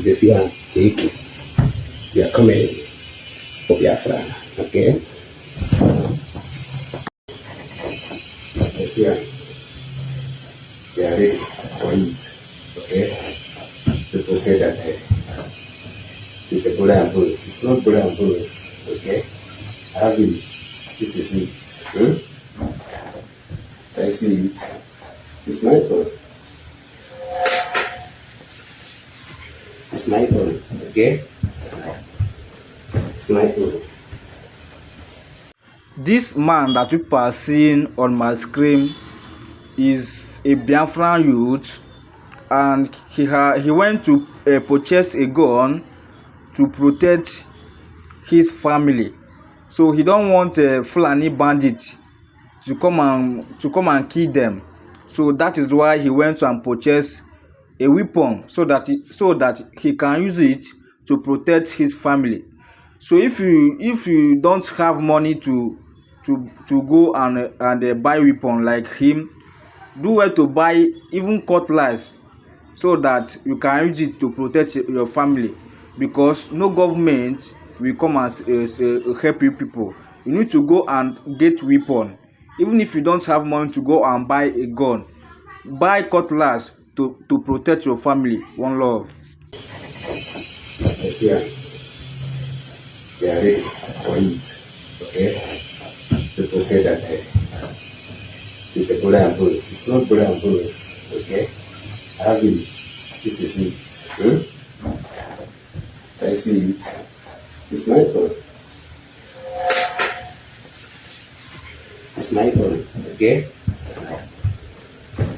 This year, they are coming for Biafra. Okay? This year, they are ready for it. Okay? People say that it's a Buddha and Bruce. It's not Buddha and Bruce. Okay? I have it. This is it. So I see it. It's my own. It's my own. Okay? It's my own. This man that people are seeing on my screen is a Biafran youth, and he went to purchase a gun to protect his family. So he don't want a Fulani bandit to come and kill them. So that is why he went and purchased a weapon so that he can use it to protect his family. So if you don't have money to go and buy weapon like him, do well to buy even cutlass so that you can use it to protect your family, because no government will come and help you people. You need to go and get weapon. Even if you don't have money to go and buy a gun, buy cutlass to protect your family. One love. Yes, yeah. They are ready for it. Okay? People say that it's a Buddha and Bruce. It's not Buddha and Bruce. Okay? I have it. This is it. So I see it. It's my own. It's my own. Okay?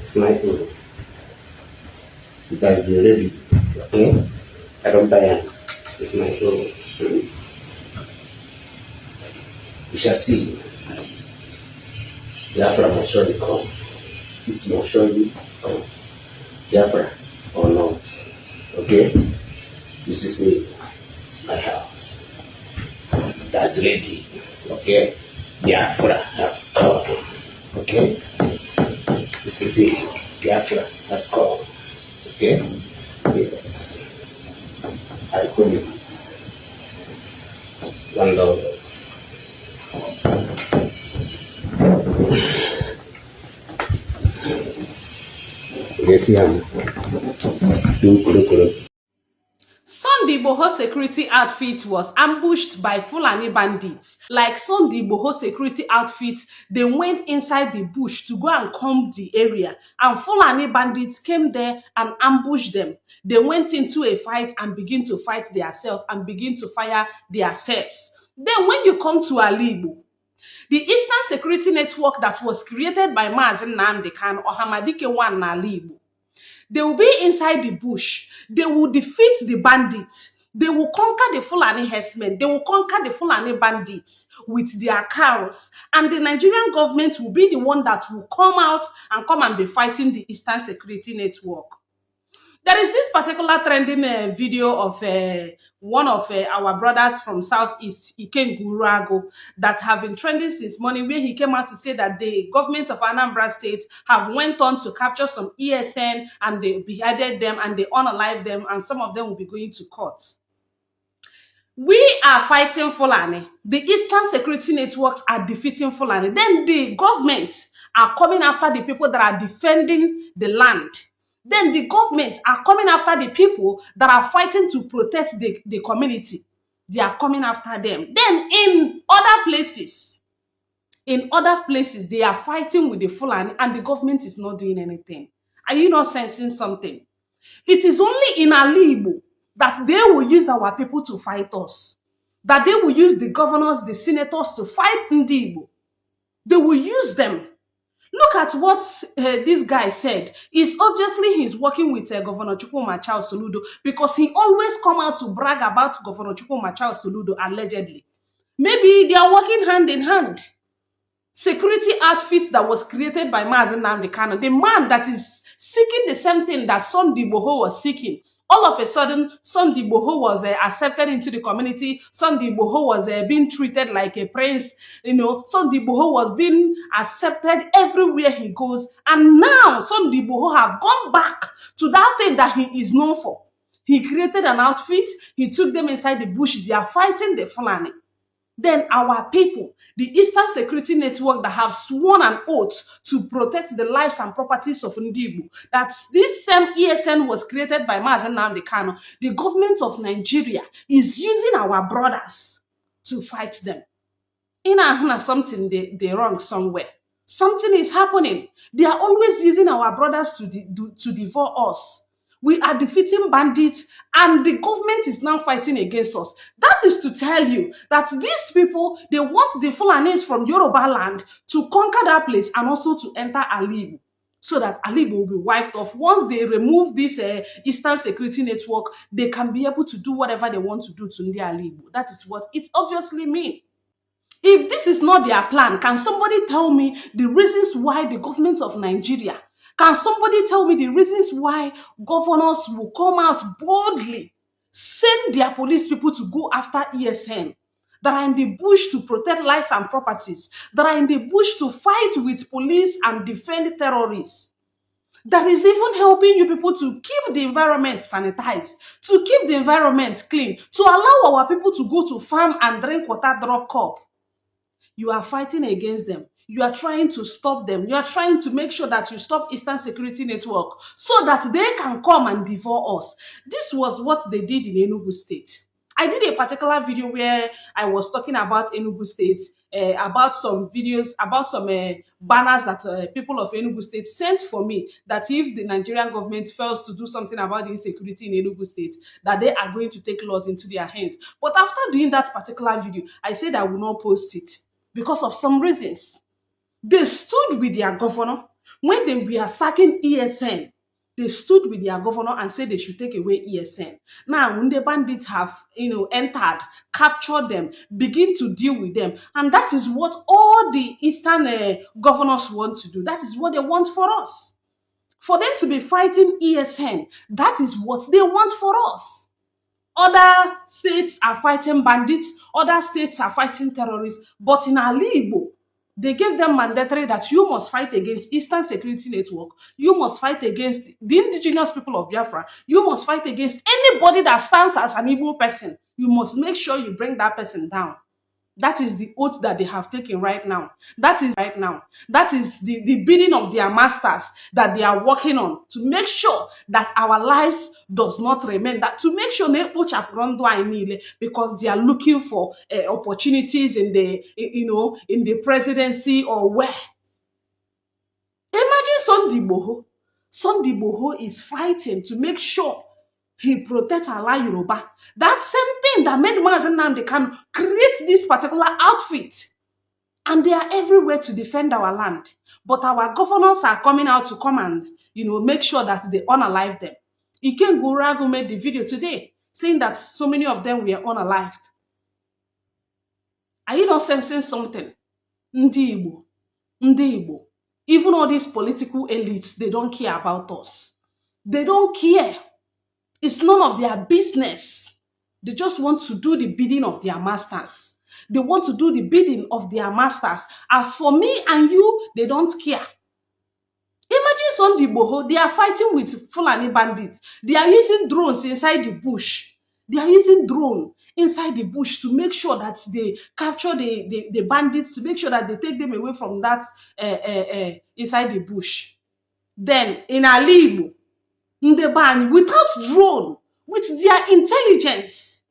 It's my own. You guys be ready. Okay? I don't buy it. This is my own. We shall see. Biafra must surely come. It must surely come. Biafra or not. Okay? This is me. My house. That's ready. Okay? Biafra has come. Okay? This is it. Biafra has come. Okay? Yes. I commit. One love. Sunday Igbo security outfit was ambushed by Fulani bandits. Like Sunday Igbo security outfit, they went inside the bush to go and comb the area, and Fulani bandits came there and ambushed them. They went into a fight and begin to fight themselves and begin to fire themselves. Then when you come to Igbo, the Eastern Security Network that was created by Mazi Nnamdi Kanu or Hamadike One Igbo, they will be inside the bush. They will defeat the bandits. They will conquer the Fulani herdsmen. They will conquer the Fulani bandits with their cows. And the Nigerian government will be the one that will come out and come and be fighting the Eastern Security Network. There is this particular trending video of one of our brothers from Southeast, Ikengurago, that have been trending since morning, where he came out to say that the government of Anambra State have went on to capture some ESN and they beheaded them and they unalived them, and some of them will be going to court. We are fighting Fulani. The Eastern Security Networks are defeating Fulani. Then the government are coming after the people that are defending the land. Then the government are coming after the people that are fighting to protect the community. They are coming after them. Then in other places, they are fighting with the Fulani and the government is not doing anything. Are you not sensing something? It is only in Igbo that they will use our people to fight us. That they will use the governors, the senators to fight Igbo. They will use them. Look at what this guy said. It's obviously he's working with Governor Chukwuma Charles Soludo, because he always come out to brag about Governor Chukwuma Charles Soludo, allegedly. Maybe they are working hand in hand. Security outfit that was created by Mazi Nnamdi Kanu, the man that is seeking the same thing that Sunday Igbo was seeking. All of a sudden, Sunday Igbo was accepted into the community. Sunday Igbo was being treated like a prince. You know, Sunday Igbo was being accepted everywhere he goes. And now, Sunday Igbo have gone back to that thing that he is known for. He created an outfit. He took them inside the bush. They are fighting the Fulani. Then our people, the Eastern Security Network that have sworn an oath to protect the lives and properties of Igbo, that this same ESN was created by Mazen Nnamdi Kanu, the government of Nigeria is using our brothers to fight them. In a something they wrong somewhere. Something is happening. They are always using our brothers to devour us. We are defeating bandits and the government is now fighting against us. That is to tell you that these people, they want the Fulanis from Yoruba land to conquer that place and also to enter Alibu, so that Alibu will be wiped off. Once they remove this Eastern Security Network, they can be able to do whatever they want to do to Ndi Alibu. That is what it obviously means. If this is not their plan, can somebody tell me the reasons why the government of Nigeria, can somebody tell me the reasons why governors will come out boldly, send their police people to go after ESN, that are in the bush to protect lives and properties, that are in the bush to fight with police and defend terrorists, that is even helping you people to keep the environment sanitized, to keep the environment clean, to allow our people to go to farm and drink water drop cup? You are fighting against them. You are trying to stop them. You are trying to make sure that you stop Eastern Security Network so that they can come and devour us. This was what they did in Enugu State. I did a particular video where I was talking about Enugu State, about some videos, about some banners that people of Enugu State sent for me, that if the Nigerian government fails to do something about the insecurity in Enugu State, that they are going to take laws into their hands. But after doing that particular video, I said I will not post it, because of some reasons. They stood with their governor. When they were sacking ESN, they stood with their governor and said they should take away ESN. Now, when the bandits have, entered, captured them, begin to deal with them. And that is what all the Eastern governors want to do. That is what they want for us. For them to be fighting ESN, that is what they want for us. Other states are fighting bandits, other states are fighting terrorists, but in Igbo, they gave them mandatory that you must fight against Eastern Security Network, you must fight against the indigenous people of Biafra, you must fight against anybody that stands as an Igbo person. You must make sure you bring that person down. That is the oath that they have taken right now. That is the bidding of their masters that they are working on, to make sure that our lives does not remain, that to make sure because they are looking for opportunities in the in the presidency or where. Imagine Sunday Boho is fighting to make sure he protects Allah Yoruba. That same thing that made Mazen Nnamdi Kanu create this particular outfit. And they are everywhere to defend our land. But our governors are coming out to come and, make sure that they unalive them. Iken Guragu made the video today saying that so many of them were unalived. Are you not sensing something? Ndi Igbo. Even all these political elites, they don't care about us. They don't care. It's none of their business. They just want to do the bidding of their masters. They want to do the bidding of their masters. As for me and you, they don't care. Imagine Sunday Boho, they are fighting with Fulani bandits. They are using drones inside the bush. They are using drones inside the bush to make sure that they capture the bandits, to make sure that they take them away from that inside the bush. Then in Alibu, Ndebani, without drone, with their intelligence,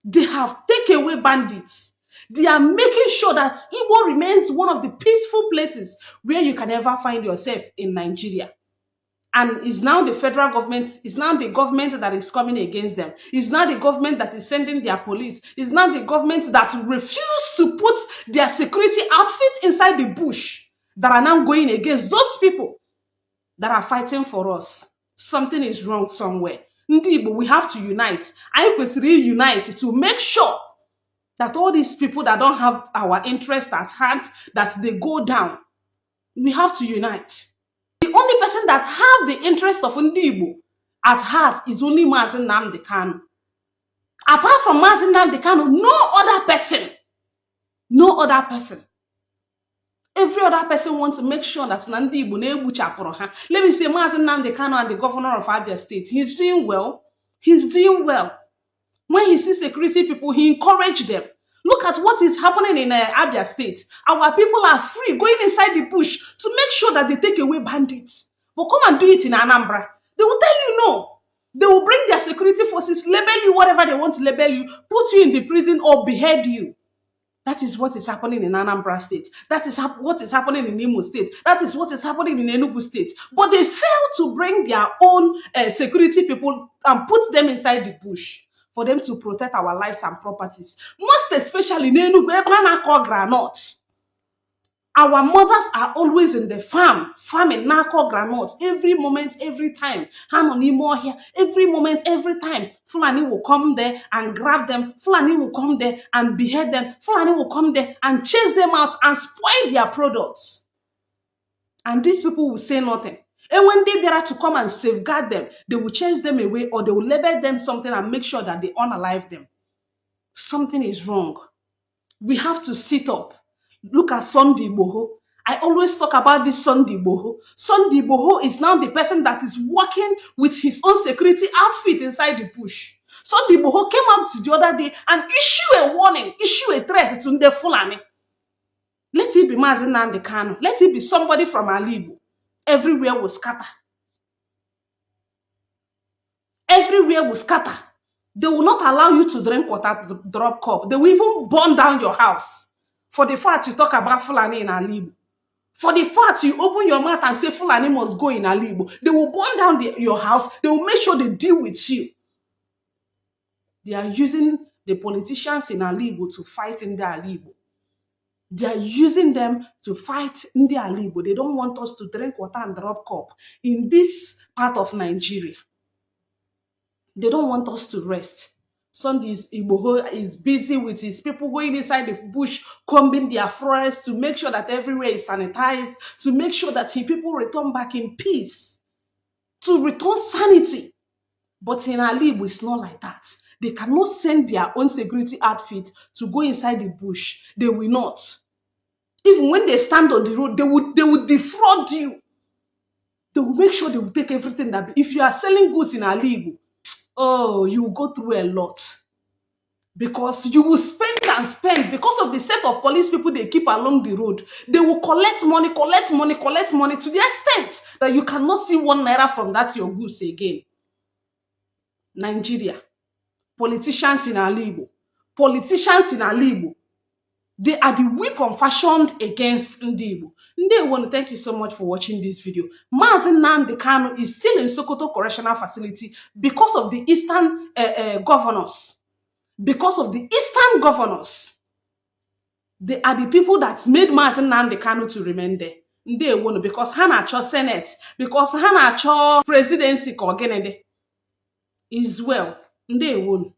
they have taken away bandits. They are making sure that Igbo remains one of the peaceful places where you can ever find yourself in Nigeria. And it's now the federal government, it's now the government that is coming against them. It's now the government that is sending their police. It's now the government that refused to put their security outfit inside the bush, that are now going against those people that are fighting for us. Something is wrong somewhere. But we have to unite. I will unite to make sure that all these people that don't have our interest at heart, that they go down. We have to unite. The only person that have the interest of Igbo at heart is only Mazen Nnamdi Kanu. Apart from Mazen Nnamdi Kanu, no other person. Every other person wants to make sure that Nandi Igbo na-egbuchapụrụ ha. Let me say, Mazen Nnamdi Kanu and the governor of Abia State, he's doing well. He's doing well. When he sees security people, he encourages them. Look at what is happening in Abia State. Our people are free going inside the bush to make sure that they take away bandits. But come and do it in Anambra. They will tell you no. They will bring their security forces, label you whatever they want to label you, put you in the prison or behead you. That is what is happening in Anambra State. That is what is happening in Imo State. That is what is happening in Enugu State. But they fail to bring their own security people and put them inside the bush for them to protect our lives and properties. Most especially in Enugu, Ebanako Granot. Our mothers are always in the farming Nako Granot. Every moment, every time. Harmony more here. Every moment, every time. Fulani will come there and grab them. Fulani will come there and behead them. Fulani will come there and chase them out and spoil their products. And these people will say nothing. And when they better to come and safeguard them, they will chase them away or they will label them something and make sure that they unalive them. Something is wrong. We have to sit up. Look at Sunday Igboho. I always talk about this Sunday Igboho. Sunday Igboho is now the person that is working with his own security outfit inside the bush. Sunday Igboho came out the other day and issue a warning, issue a threat to the Fulani. Let it be Mazi Nnamdi Kanu. Let it be somebody from Igbo. Everywhere will scatter. Everywhere will scatter. They will not allow you to drink water, drop cup. They will even burn down your house. For the fact you talk about Fulani in Igbo. For the fact you open your mouth and say Fulani must go in Igbo. They will burn down your house. They will make sure they deal with you. They are using the politicians in Igbo to fight in the Igbo. They are using them to fight in the Igbo. They don't want us to drink water and drop cup in this part of Nigeria. They don't want us to rest. Sunday Igboho is busy with his people going inside the bush, combing their forests to make sure that everywhere is sanitized, to make sure that his people return back in peace, to return sanity. But in Igbo, it's not like that. They cannot send their own security outfit to go inside the bush. They will not. Even when they stand on the road, they would defraud you. They will make sure they will take everything that. If you are selling goods in Igbo, oh, you will go through a lot. Because you will spend and spend. Because of the set of police people they keep along the road, they will collect money to the extent that you cannot see 1 naira from that your goods again. Nigeria. Politicians in Igbo. Politicians in Igbo. They are the weapon fashioned against Igbo. I want to thank you so much for watching this video. Mazi Nnamdi Kanu is still in Sokoto Correctional Facility because of the Eastern governors. Because of the Eastern governors. They are the people that made Mazi Nnamdi Kanu to remain there. They want because Hana Cho Senate, because Hana Cho presidency is well. They won.